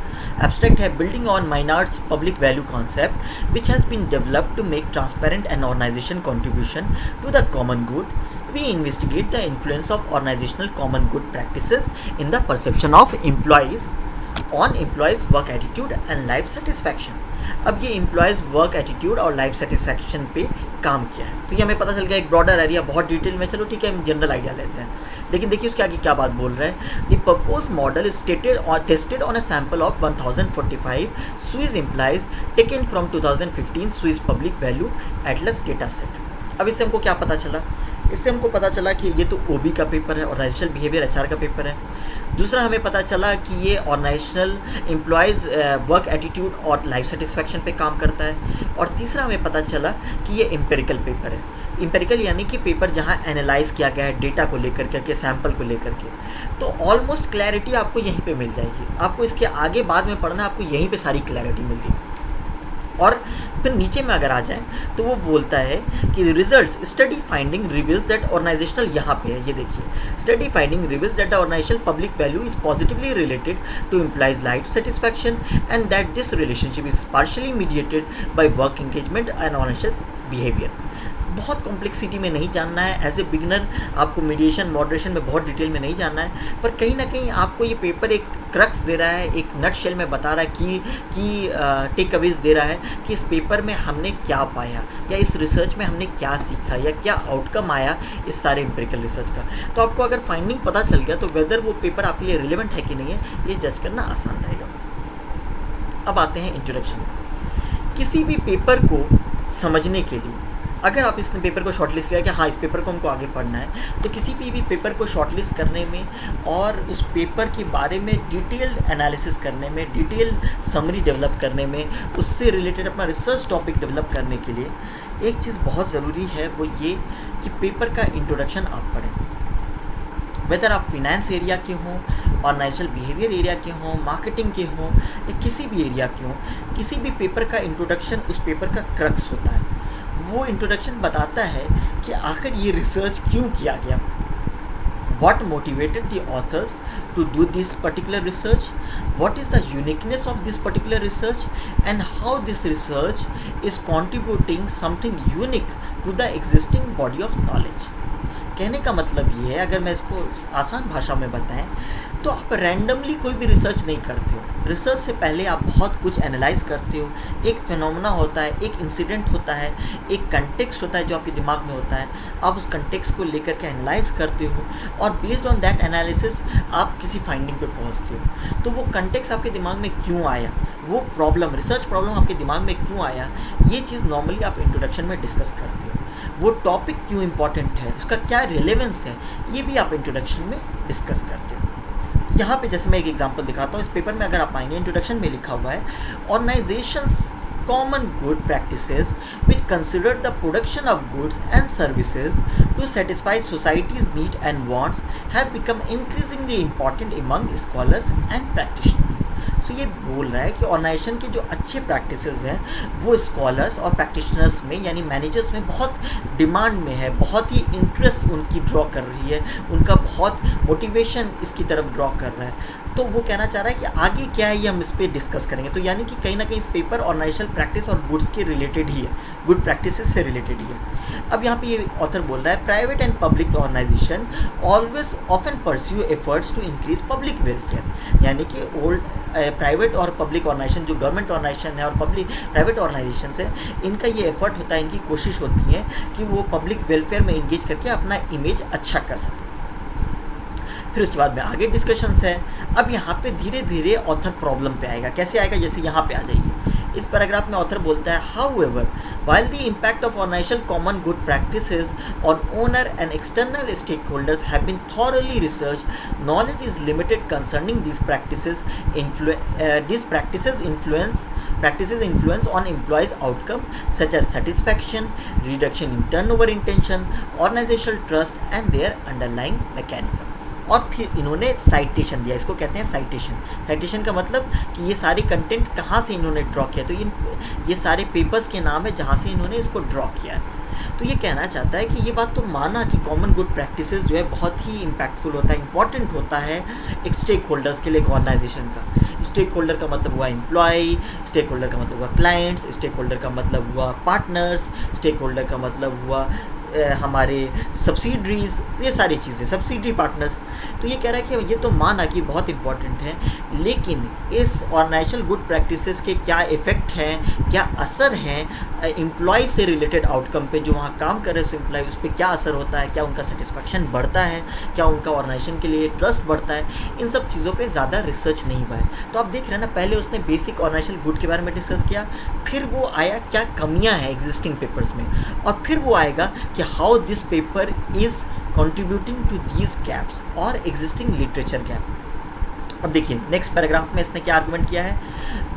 एब्स्ट्रैक्ट है building on Meynhardt's public value concept which has been developed to make transparent and organisation contribution to the common good. We investigate the influence of organizational common good practices in the perception of employees on employees' work attitude and life satisfaction. अब ये एम्प्लॉयज़ वर्क एटीट्यूड और लाइफ सेटिस्फैक्शन पे काम किया है। तो ये हमें पता चल गया एक ब्रॉडर एरिया, बहुत डिटेल में, चलो ठीक है हम जनरल आइडिया लेते हैं। लेकिन देखिए उसके आगे क्या बात बोल रहा है, the propose model is tested on a sample of 1045 Swiss employees taken from 2015 Swiss public value Atlas data set. अब इससे हमको क्या पता चला, इससे हमको पता चला कि ये तो ओबी का पेपर है, ऑर्गेनाइजेशनल बिहेवियर एचआर का पेपर है। दूसरा हमें पता चला कि ये ऑर्गेनाइजेशनल एम्प्लॉयज़ वर्क एटीट्यूड और लाइफ सेटिस्फैक्शन पे काम करता है। और तीसरा हमें पता चला कि ये एम्पेरिकल पेपर है। एम्पेरिकल यानी कि पेपर जहाँ एनालाइज किया गया है डेटा को लेकर के, सैम्पल को लेकर के। तो ऑलमोस्ट क्लैरिटी आपको यहीं पे मिल जाएगी। आपको इसके आगे बाद में पढ़ना, आपको यहीं पे सारी क्लैरिटी मिल गई। और फिर नीचे में अगर आ जाएं तो वो बोलता है कि results study finding reveals that organisational, यहाँ पे है ये देखिए, study finding reveals that organisational public value is positively related to employees life satisfaction and that this relationship is partially mediated by work engagement and organisational behaviour. बहुत कॉम्प्लेक्सिटी में नहीं जानना है, एज ए बिगिनर आपको मीडिएशन मॉडरेशन में बहुत डिटेल में नहीं जानना है, पर कहीं ना कहीं आपको ये पेपर एक क्रक्स दे रहा है, एक नट शेल में बता रहा है कि टेक अवेज दे रहा है कि इस पेपर में हमने क्या पाया या इस रिसर्च में हमने क्या सीखा या क्या आउटकम आया इस सारे एम्पिरिकल रिसर्च का। तो आपको अगर फाइंडिंग पता चल गया तो वेदर वो पेपर आपके लिए रिलेवेंट है कि नहीं है ये जज करना आसान रहेगा। अब आते हैं इंट्रोडक्शन। किसी भी पेपर को समझने के लिए अगर आप इस पेपर को शॉर्टलिस्ट किया कि हाँ इस पेपर को हमको आगे पढ़ना है, तो किसी भी पेपर को शॉर्टलिस्ट करने में और उस पेपर के बारे में डिटेल्ड एनालिसिस करने में, डिटेल समरी डेवलप करने में, उससे रिलेटेड अपना रिसर्च टॉपिक डेवलप करने के लिए एक चीज़ बहुत ज़रूरी है, वो ये कि पेपर का इंट्रोडक्शन आप पढ़ें। वेदर आप फिनेंस एरिया के हों, ऑर्गेनाइजेशनल बिहेवियर एरिया के हों, मार्केटिंग के हों या किसी भी एरिया के हों, किसी भी पेपर का इंट्रोडक्शन उस पेपर का क्रक्स होता है। वो इंट्रोडक्शन बताता है कि आखिर ये रिसर्च क्यों किया गया, what motivated the authors to do this particular research, what is the uniqueness of this particular research and how this research is contributing something unique to the existing body of knowledge। कहने का मतलब ये है, अगर मैं इसको आसान भाषा में बताएं तो आप रैंडमली कोई भी रिसर्च नहीं करते हो। रिसर्च से पहले आप बहुत कुछ एनालाइज करते हो, एक फिनोमेना होता है, एक इंसिडेंट होता है, एक कंटेक्स्ट होता है जो आपके दिमाग में होता है, आप उस कंटेक्स्ट को लेकर के एनालाइज करते हो और बेस्ड ऑन दैट एनालिसिस आप किसी फाइंडिंग पे पहुंचते हो। तो वो कंटेक्स्ट आपके दिमाग में क्यों आया, वो प्रॉब्लम, रिसर्च प्रॉब्लम आपके दिमाग में क्यों आया, ये चीज़ नॉर्मली आप इंट्रोडक्शन में डिस्कस करते हो। वो टॉपिक क्यों इम्पॉर्टेंट है, उसका क्या रिलेवेंस है, ये भी आप इंट्रोडक्शन में डिस्कस करते हो। यहाँ पे जैसे मैं एक एग्जांपल दिखाता हूँ, इस पेपर में अगर आप आएंगे इंट्रोडक्शन में लिखा हुआ है, organisations common good practices which consider the production of goods and services to satisfy society's need and wants have become increasingly important among scholars and practitioners। तो ये बोल रहा है कि ऑर्गेनाइजेशन के जो अच्छे प्रैक्टिसेस हैं वो स्कॉलर्स और प्रैक्टिशनर्स में यानी मैनेजर्स में बहुत डिमांड में है, बहुत ही इंटरेस्ट उनकी ड्रॉ कर रही है, उनका बहुत मोटिवेशन इसकी तरफ ड्रॉ कर रहा है। तो वो कहना चाह रहा है कि आगे क्या है ये हम इस पर डिस्कस करेंगे। तो यानी कि कहीं ना कहीं इस पेपर ऑर्गेनाइजेशनल प्रैक्टिस और गुड्स के रिलेटेड ही है, गुड प्रैक्टिसेस से रिलेटेड ही है। अब यहाँ पे ये ऑथर बोल रहा है private and public organisation always often pursue efforts to increase public welfare, यानी कि ओल्ड प्राइवेट और पब्लिक ऑर्गेनाइजेशन जो गवर्नमेंट ऑर्गेनाइजेशन है और पब्लिक प्राइवेट ऑर्गेनाइजेशन है, इनका ये एफर्ट होता है, इनकी कोशिश होती है कि वो पब्लिक वेलफेयर में इंगेज करके अपना इमेज अच्छा कर सके। फिर उसके बाद में आगे डिस्कशंस है। अब यहाँ पे धीरे धीरे ऑथर प्रॉब्लम पे आएगा। कैसे आएगा, जैसे यहाँ पे आ जाइए, इस पैराग्राफ में ऑथर बोलता है however while the impact of organizational common good practices on owner and external stakeholders have been thoroughly researched, knowledge is limited concerning these practices influence on employees outcome such as satisfaction, reduction in turnover intention, organizational trust and their underlying mechanism। और फिर इन्होंने साइटेशन दिया, इसको कहते हैं साइटेशन। साइटेशन का मतलब कि ये सारे कंटेंट कहाँ से इन्होंने ड्रॉ किया, तो ये सारे पेपर्स के नाम है जहाँ से इन्होंने इसको ड्रॉ किया है। तो ये कहना चाहता है कि ये बात तो माना कि कॉमन गुड प्रैक्टिसेस जो है बहुत ही इम्पैक्टफुल होता है, इंपॉर्टेंट होता है एक स्टेक होल्डर्स के लिए, एक ऑर्गेनाइजेशन का। स्टेक होल्डर का मतलब हुआ एम्प्लॉय, स्टेक होल्डर का मतलब हुआ क्लाइंट्स, स्टेक होल्डर का मतलब हुआ पार्टनर्स, स्टेक होल्डर का मतलब हुआ हमारे सब्सिडरीज, ये सारी चीज़ें, सब्सिडरी पार्टनर्स। तो ये कह रहा है कि ये तो माना कि बहुत इंपॉर्टेंट है, लेकिन इस ऑर्गेनाइजेशनल गुड प्रैक्टिसेस के क्या इफ़ेक्ट हैं, क्या असर हैं एम्प्लॉय से रिलेटेड आउटकम पे, जो वहाँ काम कर रहे हैं एम्प्लॉय, उस पर क्या असर होता है, क्या उनका सेटिस्फैक्शन बढ़ता है, क्या उनका ऑर्गेनाइजेशन के लिए ट्रस्ट बढ़ता है, इन सब चीज़ों पे ज़्यादा रिसर्च नहीं हुआ है। तो आप देख रहे हैं ना, पहले उसने बेसिक ऑर्गेनाइजेशनल गुड के बारे में डिस्कस किया, फिर वो आया क्या कमियां हैं एग्जिस्टिंग पेपर्स में, और फिर वो आएगा कि how this paper is contributing to these gaps और एग्जिस्टिंग लिटरेचर गैप। अब देखिए नेक्स्ट पैराग्राफ में इसने क्या आर्गुमेंट किया है,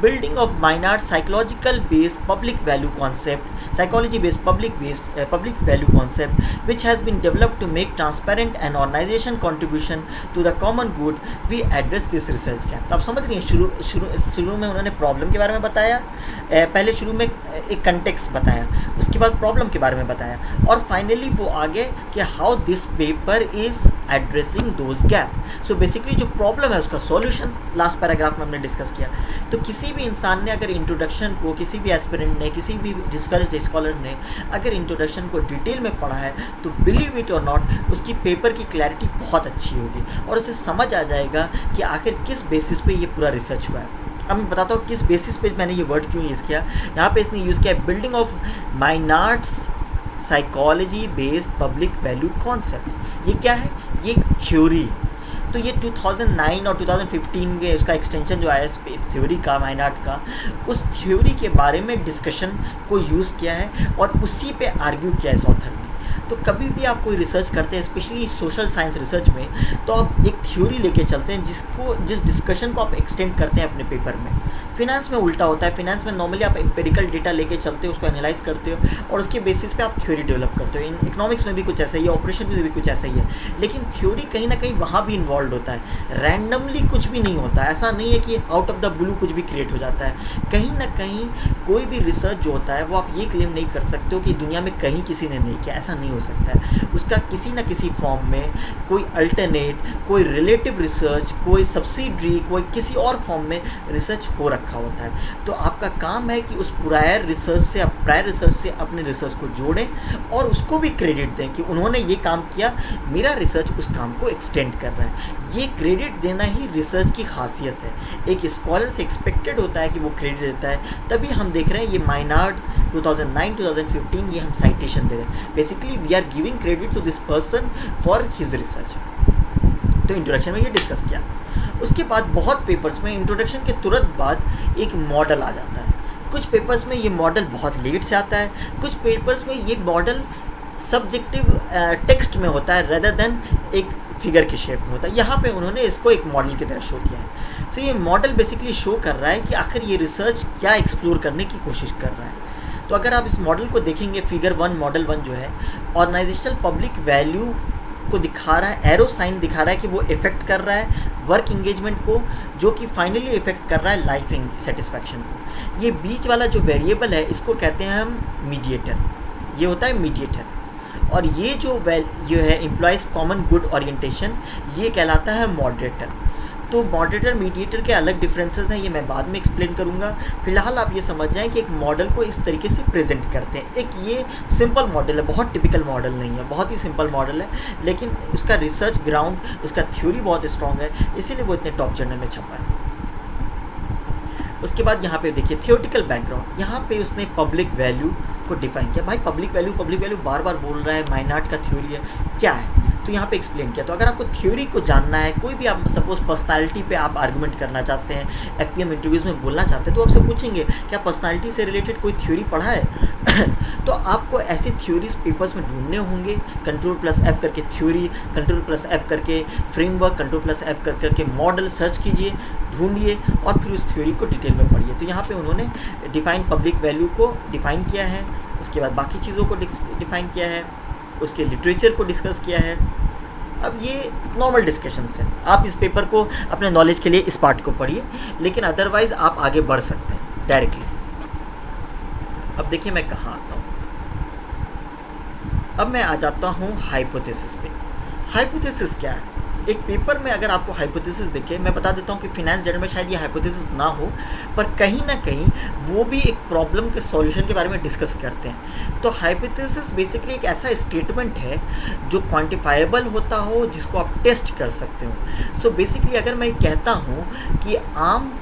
building of Meynhardt psychological based public value concept, psychology based public value concept which has been developed to make transparent and organisation contribution to the common good, we address this research gap. तो आप समझ रही हैं, शुरू में उन्होंने प्रॉब्लम के बारे में बताया, पहले शुरू में एक कंटेक्स्ट बताया, उसके बाद प्रॉब्लम के बारे में बताया, और फाइनली वो आगे कि how this paper is addressing those gap. So basically जो प्रॉब्लम है उसका सॉल्यूशन लास्ट पैराग्राफ में हमने डिस्कस किया। तो किसी भी इंसान ने अगर इंट्रोडक्शन को, किसी भी एस्पिरेंट ने, किसी भी डिस्कस्ड स्कॉलर ने अगर इंट्रोडक्शन को डिटेल में पढ़ा है, तो बिलीव इट और नॉट उसकी पेपर की क्लैरिटी बहुत अच्छी होगी और उसे समझ आ जाएगा कि आखिर किस बेसिस पे ये पूरा रिसर्च हुआ है। अब मैं बताता हूँ किस बेसिस पे मैंने ये वर्ड क्यों यूज़ किया। यहाँ पे इसने यूज़ किया building of Meynhardt's psychology based public value concept. ये क्या है, ये थ्योरी। तो ये 2009 और 2015 में उसका एक्सटेंशन जो आया इस थ्योरी का, माइनॉर्ड का, उस थ्योरी के बारे में डिस्कशन को यूज़ किया है और उसी पे आर्ग्यू किया है इस ऑथर ने। तो कभी भी आप कोई रिसर्च करते हैं, स्पेशली सोशल साइंस रिसर्च में, तो आप एक थ्योरी लेके चलते हैं जिस डिस्कशन को आप एक्सटेंड करते हैं अपने पेपर में। फिनेंस में उल्टा होता है, फिनेंस में नॉर्मली आप एम्पेरिकल डेटा लेके चलते हो, उसको एनालाइज करते हो और उसके बेसिस पे आप थ्योरी डेवलप करते हो। इन इकोनॉमिक्स में भी कुछ ऐसा ही है, ऑपरेशन में भी कुछ ऐसा ही है, लेकिन थ्योरी कहीं ना कहीं वहाँ भी इन्वॉल्व होता है। रैंडमली कुछ भी नहीं होता है, ऐसा नहीं है कि आउट ऑफ द ब्लू कुछ भी क्रिएट हो जाता है। कहीं ना कहीं कोई भी रिसर्च जो होता है वो आप ये क्लेम नहीं कर सकते हो कि दुनिया में कहीं किसी ने नहीं किया, ऐसा नहीं हो सकता है। उसका किसी ना किसी फॉर्म में कोई अल्टरनेट, कोई रिलेटिव रिसर्च, कोई सब्सिडरी, कोई किसी और फॉर्म में रिसर्च हो रखा होता है। तो आपका काम है कि उस प्रायर रिसर्च से अपने रिसर्च को जोड़ें और उसको भी क्रेडिट दें कि उन्होंने ये काम किया, मेरा रिसर्च उस काम को एक्सटेंड कर रहा है। ये क्रेडिट देना ही रिसर्च की खासियत है। एक स्कॉलर से एक्सपेक्टेड होता है कि वो क्रेडिट देता है, तभी हम देख रहे हैं ये माइनॉर्ड 2009-2015 ये हम साइटेशन दे रहे हैं। Basically we are giving credit to this person for his research. तो इंट्रोडक्शन में ये डिस्कस किया। उसके बाद बहुत पेपर्स में इंट्रोडक्शन के तुरंत बाद एक मॉडल आ जाता है। कुछ पेपर्स में ये मॉडल बहुत लेट से आता है, कुछ पेपर्स में ये मॉडल सब्जेक्टिव टेक्स्ट में होता है रेदर देन एक फिगर के शेप में होता है। यहाँ पे उन्होंने इसको एक मॉडल की तरह शो किया है। सो ये मॉडल बेसिकली शो कर रहा है कि आखिर ये रिसर्च क्या एक्सप्लोर करने की कोशिश कर रहा है। तो अगर आप इस मॉडल को देखेंगे, फिगर 1 मॉडल 1 जो है ऑर्गेनाइजेशनल पब्लिक वैल्यू को दिखा रहा है, एरो साइन दिखा रहा है कि वो इफेक्ट कर रहा है वर्क इंगेजमेंट को, जो कि फाइनली इफेक्ट कर रहा है लाइफ सेटिस्फैक्शन को। ये बीच वाला जो वेरिएबल है इसको कहते हैं हम मीडिएटर, ये होता है मीडिएटर। और ये जो है एम्प्लॉयज़ कॉमन गुड ओरिएंटेशन, ये कहलाता है मॉडरेटर। तो मॉडरेटर मीडिएटर के अलग डिफरेंसेस हैं, ये मैं बाद में एक्सप्लेन करूंगा। फिलहाल आप ये समझ जाएं कि एक मॉडल को इस तरीके से प्रेजेंट करते हैं। एक ये सिंपल मॉडल है, बहुत टिपिकल मॉडल नहीं है, बहुत ही सिंपल मॉडल है, लेकिन उसका रिसर्च ग्राउंड, उसका थ्योरी बहुत स्ट्रॉन्ग है, इसीलिए वो इतने टॉप जर्नल में छपा है। उसके बाद यहाँ पे देखिए थियोरेटिकल बैकग्राउंड, यहाँ पे उसने पब्लिक वैल्यू को डिफाइन किया। भाई पब्लिक वैल्यू बार बार बोल रहा है, माइनॉर्ड का थ्योरी है, क्या है, तो यहाँ पे एक्सप्लेन किया। तो अगर आपको थ्योरी को जानना है, कोई भी आप सपोज पर्सनालिटी पे आप आर्गुमेंट करना चाहते हैं, एफपीएम इंटरव्यूज़ में बोलना चाहते हैं, तो आपसे पूछेंगे क्या पर्सनालिटी से रिलेटेड कोई थ्योरी पढ़ा है तो आपको ऐसी थ्योरीज पेपर्स में ढूंढने होंगे। Ctrl+F करके थ्योरी, Ctrl+F करके फ्रेमवर्क, Ctrl+F करके मॉडल सर्च कीजिए, ढूंढिए और फिर उस थ्योरी को डिटेल में पढ़िए। तो यहाँ पे उन्होंने डिफाइन पब्लिक वैल्यू को डिफाइन किया है, उसके बाद बाकी चीज़ों को डिफाइन किया है, उसके लिटरेचर को डिस्कस किया है। अब ये नॉर्मल डिस्कशन है, आप इस पेपर को अपने नॉलेज के लिए इस पार्ट को पढ़िए, लेकिन अदरवाइज आप आगे बढ़ सकते हैं डायरेक्टली। अब देखिए मैं कहाँ आता हूँ, अब मैं आ जाता हूँ हाइपोथेसिस पे। हाइपोथेसिस क्या है? एक पेपर में अगर आपको हाइपोथेसिस दिखे, मैं बता देता हूँ कि फिनेंस जर्नल में शायद ये हाइपोथेसिस ना हो, पर कहीं ना कहीं वो भी एक प्रॉब्लम के सॉल्यूशन के बारे में डिस्कस करते हैं। तो हाइपोथेसिस बेसिकली एक ऐसा स्टेटमेंट है जो क्वांटिफाइबल होता हो, जिसको आप टेस्ट कर सकते हो। सो बेसिकली अगर मैं कहता हूँ कि आम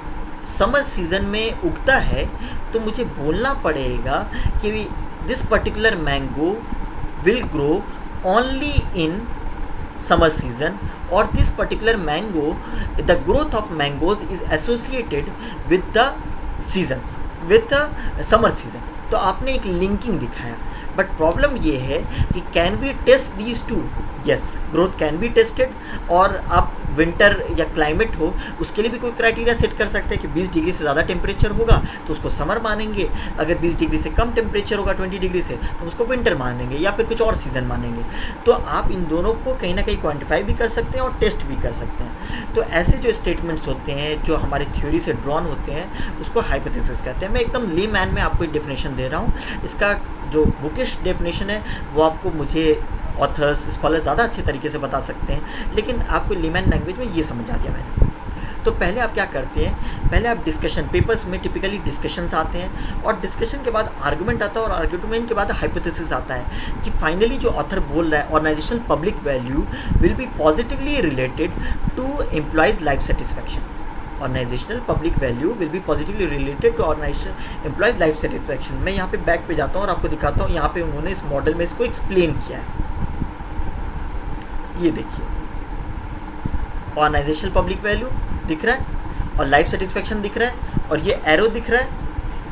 समर सीज़न में उगता है, तो मुझे बोलना पड़ेगा कि this particular mango will grow only in summer season, or this particular mango, the growth of mangoes is associated with the seasons, with the summer season। तो आपने एक लिंकिंग दिखाया, बट प्रॉब्लम ये है कि can we test these two? Yes, growth can be tested. और आप विंटर या क्लाइमेट हो उसके लिए भी कोई क्राइटेरिया सेट कर सकते हैं कि 20 डिग्री से ज़्यादा टेम्परेचर होगा तो उसको समर मानेंगे, अगर 20 डिग्री से कम टेम्परेचर होगा 20 डिग्री से तो उसको विंटर मानेंगे, या फिर कुछ और सीज़न मानेंगे। तो आप इन दोनों को कहीं ना कहीं क्वान्टिफाई भी कर सकते हैं और टेस्ट भी कर सकते हैं। तो ऐसे जो स्टेटमेंट्स होते हैं जो हमारे थ्योरी से ड्रॉन होते हैं उसको हाइपोथेसिस कहते हैं। मैं एकदम ले मैन में आपको एक डेफिनेशन दे रहा हूँ। इसका जो बुकिश डेफिनेशन है वो आपको मुझे ऑथर्स स्कॉलर ज़्यादा अच्छे तरीके से बता सकते हैं, लेकिन आपको लेमैन लैंग्वेज में ये समझ आ गया मैंने। तो पहले आप क्या करते हैं, पहले आप डिस्कशन, पेपर्स में टिपिकली डिस्कशंस आते हैं और डिस्कशन के बाद आर्गुमेंट आता है और आर्गुमेंट के बाद हाइपोथेसिस आता है कि फाइनली जो ऑथर बोल रहा है organisational public value will be positively related to employees life satisfaction. Organisational public value will be positively related to organisation employees life satisfaction. मैं यहाँ पे बैक पे जाता हूँ और आपको दिखाता हूँ, यहाँ पे उन्होंने इस मॉडल में इसको एक्सप्लेन किया है। ये देखिए, ऑर्गेनाइजेशनल पब्लिक वैल्यू दिख रहा है और लाइफ सेटिस्फैक्शन दिख रहा है और ये एरो दिख रहा है।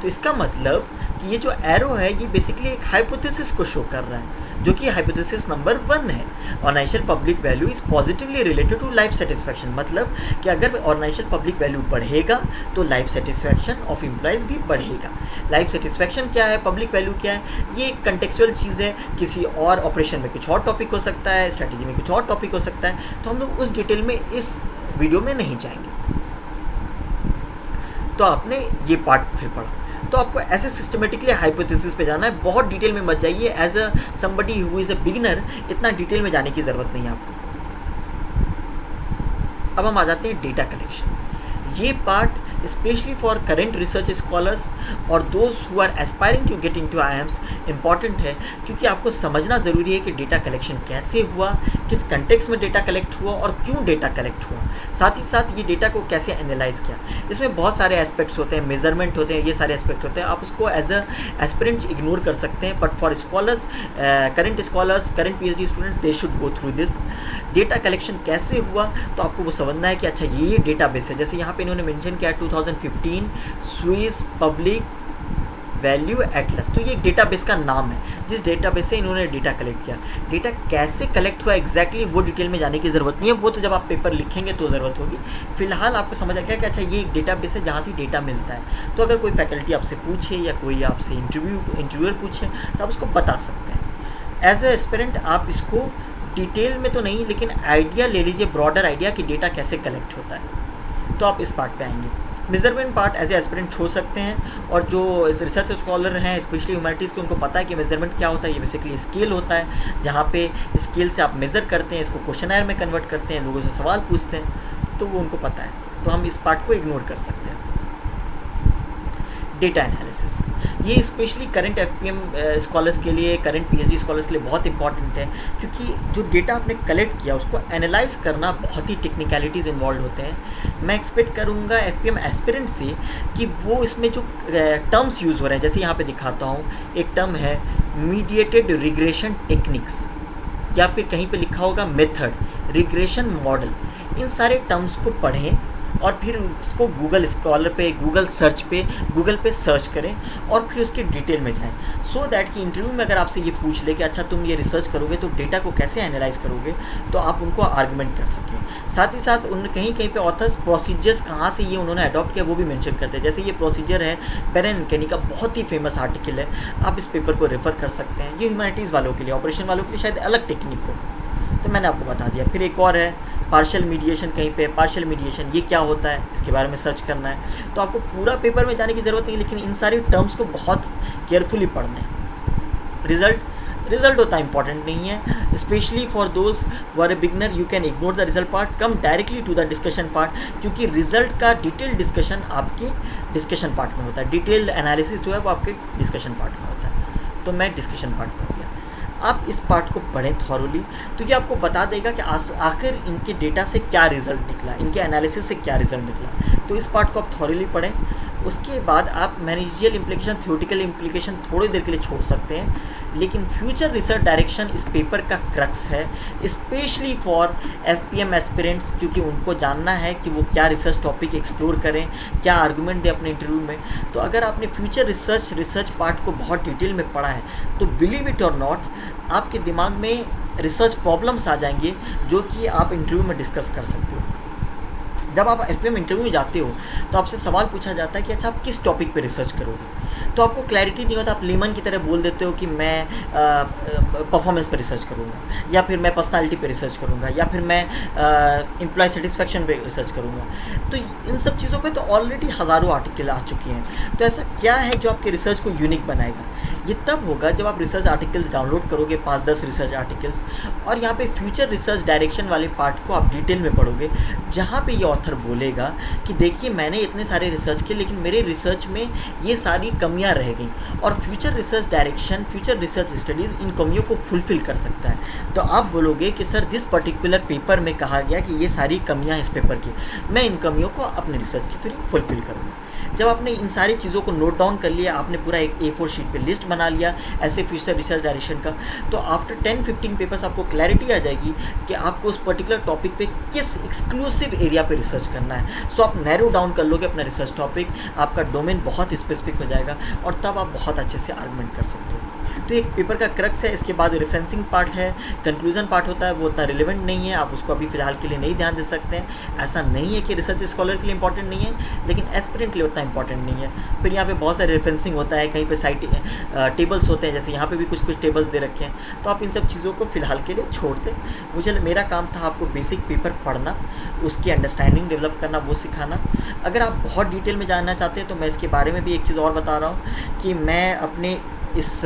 तो इसका मतलब कि ये जो एरो है ये बेसिकली एक हाइपोथेसिस को शो कर रहा है, जो कि हाइपोथेसिस नंबर 1 है। Organisational public value is positively related to life satisfaction. मतलब कि अगर ऑर्गेनाइजेशनल पब्लिक वैल्यू बढ़ेगा तो लाइफ सेटिस्फैक्शन ऑफ एम्प्लॉयज़ भी बढ़ेगा। लाइफ सेटिस्फैक्शन क्या है, पब्लिक वैल्यू क्या है, ये एक कंटेक्चुअल चीज़ है। किसी और ऑपरेशन में कुछ और टॉपिक हो सकता है, स्ट्रैटेजी में कुछ और टॉपिक हो सकता है, तो हम लोग उस डिटेल में इस वीडियो में नहीं जाएंगे। तो आपने ये पार्ट फिर पढ़ा, तो आपको ऐसे सिस्टमेटिकली हाइपोथेसिस पे जाना है, बहुत डिटेल में मत जाइए। As a somebody who is a beginner इतना डिटेल में जाने की ज़रूरत नहीं है आपको। अब हम आ जाते हैं डेटा कलेक्शन। ये part specially for current research scholars और those who are aspiring to get into IIMs important है, क्योंकि आपको समझना ज़रूरी है कि डेटा कलेक्शन कैसे हुआ, किस कंटेक्स्ट में डेटा कलेक्ट हुआ और क्यों डेटा कलेक्ट हुआ। साथ ही साथ ये डेटा को कैसे एनालाइज़ किया। इसमें बहुत सारे एस्पेक्ट्स होते हैं, मेजरमेंट होते हैं, ये सारे एस्पेक्ट होते हैं। आप उसको एज अ एस्पिरेंट इग्नोर कर सकते हैं, but for scholars, current scholars, current PhD student, they should go through this. Data collection कैसे हुआ तो आपको वो समझना है कि अच्छा ये डेटाबेस है। जैसे यहाँ पे इन्होंने मेंशन किया 2015 स्विस पब्लिक वैल्यू एटलस, तो ये एक डेटाबेस का नाम है जिस डेटाबेस से इन्होंने डेटा कलेक्ट किया। डेटा कैसे कलेक्ट हुआ एग्जैक्टली वो डिटेल में जाने की ज़रूरत नहीं है, वो तो जब आप पेपर लिखेंगे तो ज़रूरत होगी। फिलहाल आपको समझ आ गया कि अच्छा ये एक डेटाबेस है जहाँ से डेटा मिलता है। तो अगर कोई फैकल्टी आपसे पूछे या कोई आपसे इंटरव्यूअर पूछे तो आप उसको बता सकते हैं। एज ए एस्पिरेंट आप इसको डिटेल में तो नहीं, लेकिन आइडिया ले लीजिए, ब्रॉडर आइडिया कि डेटा कैसे कलेक्ट होता है। तो आप इस पार्ट पे आएंगे। Measurement part as a aspirant छोड़ सकते हैं, और जो रिसर्च स्कॉलर हैं स्पेशली ह्यूमैनिटीज़ के, उनको पता है कि मेजरमेंट क्या होता है। ये बेसिकली स्केल होता है, जहाँ पे स्केल से आप मेज़र करते हैं, इसको क्वेश्चनर में कन्वर्ट करते हैं, लोगों से सवाल पूछते हैं, तो वो उनको पता है। तो हम इस पार्ट को इग्नोर कर सकते हैं। डेटा एनालिसिस ये स्पेशली करंट एफपीएम स्कॉलर्स के लिए, करंट पीएचडी स्कॉलर्स के लिए बहुत इंपॉर्टेंट है, क्योंकि जो डेटा आपने कलेक्ट किया उसको एनालाइज करना बहुत ही टेक्निकलिटीज़ इन्वॉल्व होते हैं। मैं एक्सपेक्ट करूँगा एफपीएम एस्पिरेंट से कि वो इसमें जो टर्म्स यूज़ हो रहे हैं, जैसे यहाँ पे दिखाता हूँ, एक टर्म है मीडिएटेड रिग्रेशन टेक्निक्स, या फिर कहीं पे लिखा होगा मेथड, रिग्रेशन मॉडल। इन सारे टर्म्स को पढ़ें और फिर उसको गूगल स्कॉलर पे, गूगल पे सर्च करें और फिर उसके डिटेल में जाएं, सो दैट कि इंटरव्यू में अगर आपसे ये पूछ ले कि अच्छा तुम ये रिसर्च करोगे तो डेटा को कैसे एनालाइज करोगे, तो आप उनको आर्गुमेंट कर सकें। साथ ही साथ उन कहीं पे ऑथर्स प्रोसीजर्स कहाँ से ये उन्होंने अडॉप्ट किया वो भी मेंशन करते हैं। जैसे ये प्रोसीजर है बेरेन केनी का, बहुत ही फेमस आर्टिकल है, आप इस पेपर को रेफर कर सकते हैं। ये ह्यूमैनिटीज़ वालों के लिए, ऑपरेशन वालों के लिए शायद अलग टेक्निक हो, तो मैंने आपको बता दिया। फिर एक और है पार्शियल मीडिएशन, कहीं पे पार्शियल मीडिएशन ये क्या होता है इसके बारे में सर्च करना है। तो आपको पूरा पेपर में जाने की ज़रूरत नहीं, लेकिन इन सारी टर्म्स को बहुत केयरफुली पढ़ना है। रिजल्ट होता इंपॉर्टेंट नहीं है, specially for those who are a beginner. You can ignore the result part, come directly to the discussion part, क्योंकि रिजल्ट का डिटेल डिस्कशन आपके डिस्कशन पार्ट में होता है, डिटेल एनालिसिस जो है वो आपके डिस्कशन पार्ट में होता है। तो मैं डिस्कशन पार्ट में हो गया। आप इस पार्ट को पढ़ें थॉरोली, तो ये आपको बता देगा कि आखिर इनके डेटा से क्या रिजल्ट निकला, इनके एनालिसिस से क्या रिजल्ट निकला। तो इस पार्ट को आप थॉरोली पढ़ें। उसके बाद आप मैनेजरियल इम्प्लीकेशन, थ्योरेटिकल इम्प्लीकेशन थोड़ी देर के लिए छोड़ सकते हैं, लेकिन फ्यूचर रिसर्च डायरेक्शन इस पेपर का क्रक्स है, स्पेशली फॉर FPM एस्पिरेंट्स, क्योंकि उनको जानना है कि वो क्या रिसर्च टॉपिक एक्सप्लोर करें, क्या आर्गूमेंट दें अपने इंटरव्यू में। तो अगर आपने फ्यूचर रिसर्च पार्ट को बहुत डिटेल में पढ़ा है तो बिलीव इट और नॉट, आपके दिमाग में रिसर्च प्रॉब्लम्स आ जाएंगे जो कि आप इंटरव्यू में डिस्कस कर सकते हो। जब आप FPM इंटरव्यू में जाते हो तो आपसे सवाल पूछा जाता है कि अच्छा आप किस टॉपिक पे रिसर्च करोगे, तो आपको क्लैरिटी नहीं होता, आप लेमन की तरह बोल देते हो कि मैं परफॉर्मेंस पे रिसर्च करूँगा, या फिर मैं पर्सनालिटी पे रिसर्च करूँगा, या फिर मैं एम्प्लॉय सेटिस्फेक्शन पे रिसर्च करूँगा। तो इन सब चीज़ों पे तो ऑलरेडी हज़ारों आर्टिकल आ चुके हैं। तो ऐसा क्या है जो आपके रिसर्च को यूनिक बनाएगा? ये तब होगा जब आप रिसर्च आर्टिकल्स डाउनलोड करोगे, 5-10 रिसर्च आर्टिकल्स, और यहाँ पे फ्यूचर रिसर्च डायरेक्शन वाले पार्ट को आप डिटेल में पढ़ोगे, जहाँ पे ये ऑथर बोलेगा कि देखिए मैंने इतने सारे रिसर्च किए लेकिन मेरे रिसर्च में ये सारी कमियां रह गई, और future research direction, future research studies इन कमियों को फुलफ़िल कर सकता है। तो आप बोलोगे कि सर दिस पर्टिकुलर पेपर में कहा गया कि ये सारी कमियां इस पेपर की, मैं इन कमियों को अपने रिसर्च के थ्रू फुलफ़िल करूँगा। जब आपने इन सारी चीज़ों को नोट डाउन कर लिया, आपने पूरा एक A4 शीट पे लिस्ट बना लिया ऐसे फ्यूचर रिसर्च डायरेक्शन का, तो आफ्टर 10-15 पेपर्स आपको क्लैरिटी आ जाएगी कि आपको उस पर्टिकुलर टॉपिक पे किस एक्सक्लूसिव एरिया पे रिसर्च करना है। सो आप नैरो डाउन कर लोगे अपना रिसर्च टॉपिक, आपका डोमेन बहुत स्पेसिफिक हो जाएगा, और तब आप बहुत अच्छे से आर्गुमेंट कर सकते हो। तो एक पेपर का क्रक्स है। इसके बाद रेफरेंसिंग पार्ट है, कंक्लूजन पार्ट होता है, वो उतना रिलेवेंट नहीं है, आप उसको अभी फिलहाल के लिए नहीं ध्यान दे सकते हैं। ऐसा नहीं है कि रिसर्च स्कॉलर के लिए इंपॉर्टेंट नहीं है, लेकिन एस्पिरेंट के लिए उतना इंपॉर्टेंट नहीं है। फिर यहाँ पे बहुत सारे रेफरेंसिंग होता है, कहीं पे साइट टेबल्स होते हैं, जैसे यहाँ पे भी कुछ टेबल्स दे रखे हैं। तो आप इन सब चीज़ों को फिलहाल के लिए छोड़ दें। मेरा काम था आपको बेसिक पेपर पढ़ना, उसकी अंडरस्टैंडिंग डेवलप करना, वो सिखाना। अगर आप बहुत डिटेल में जानना चाहते हैं तो मैं इसके बारे में भी एक चीज़ और बता रहा हूँ कि मैं अपने इस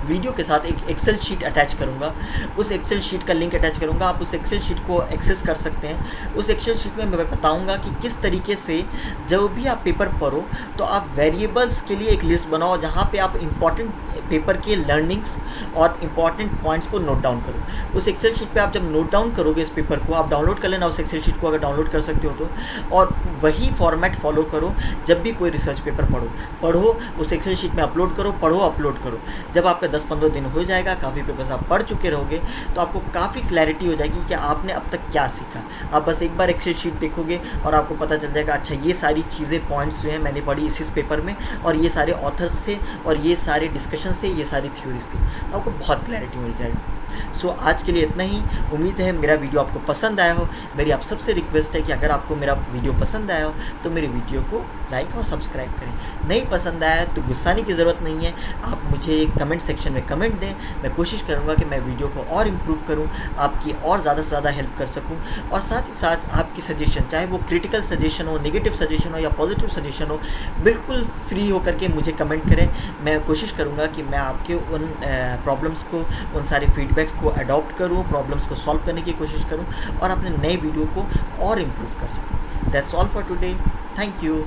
वीडियो के साथ एक एक्सेल शीट अटैच करूंगा, उस एक्सेल शीट का लिंक अटैच करूंगा, आप उस एक्सेल शीट को एक्सेस कर सकते हैं। उस एक्सेल शीट में मैं बताऊंगा कि किस तरीके से जब भी आप पेपर पढ़ो तो आप वेरिएबल्स के लिए एक लिस्ट बनाओ, जहां पे आप इंपॉर्टेंट पेपर के लर्निंग्स और इम्पॉर्टेंट पॉइंट्स को नोट डाउन करो। उस एक्सेल शीट पे आप जब नोट डाउन करोगे इस पेपर को, आप डाउनलोड कर लेना उस एक्सेल शीट को अगर डाउनलोड कर सकते हो तो, और वही फॉर्मेट फॉलो करो जब भी कोई रिसर्च पेपर पढ़ो उस एक्सेल शीट में अपलोड करो, पढ़ो, अपलोड करो। जब आपका 10-15 दिन हो जाएगा, काफ़ी पेपर्स आप पढ़ चुके रहोगे, तो आपको काफ़ी क्लैरिटी हो जाएगी कि आपने अब तक क्या सीखा। आप बस एक बार एक्सेल शीट देखोगे और आपको पता चल जाएगा अच्छा ये सारी चीज़ें, पॉइंट्स जो हैं मैंने पढ़ी इस पेपर में, और ये सारे ऑथर्स थे, और ये सारे डिस्कशंस थे, ये सारी थ्योरीज थी। तो आपको बहुत क्लैरिटी मिल जाएगी। सो आज के लिए इतना ही। उम्मीद है मेरा वीडियो आपको पसंद आया हो। मेरी आप सबसे रिक्वेस्ट है कि अगर आपको मेरा वीडियो पसंद आया हो तो मेरे वीडियो को लाइक और सब्सक्राइब करें। नहीं पसंद आया तो गुस्साने की ज़रूरत नहीं है, आप मुझे कमेंट सेक्शन में कमेंट दें। मैं कोशिश करूँगा कि मैं वीडियो को और इम्प्रूव करूँ, आपकी और ज़्यादा से ज़्यादा हेल्प कर सकूँ, और साथ ही साथ आपकी सजेशन, चाहे वो क्रिटिकल सजेशन हो, नेगेटिव सजेशन हो या पॉजिटिव सजेशन हो, बिल्कुल फ्री होकर के मुझे कमेंट करें। मैं कोशिश करूँगा कि मैं आपके उन प्रॉब्लम्स को, उन सारे फीडबैक्स को अडॉप्ट करूँ, प्रॉब्लम्स को सॉल्व करने की कोशिश करूँ, और अपने नए वीडियो को और इम्प्रूव कर सकूँ। That's all for today. Thank you.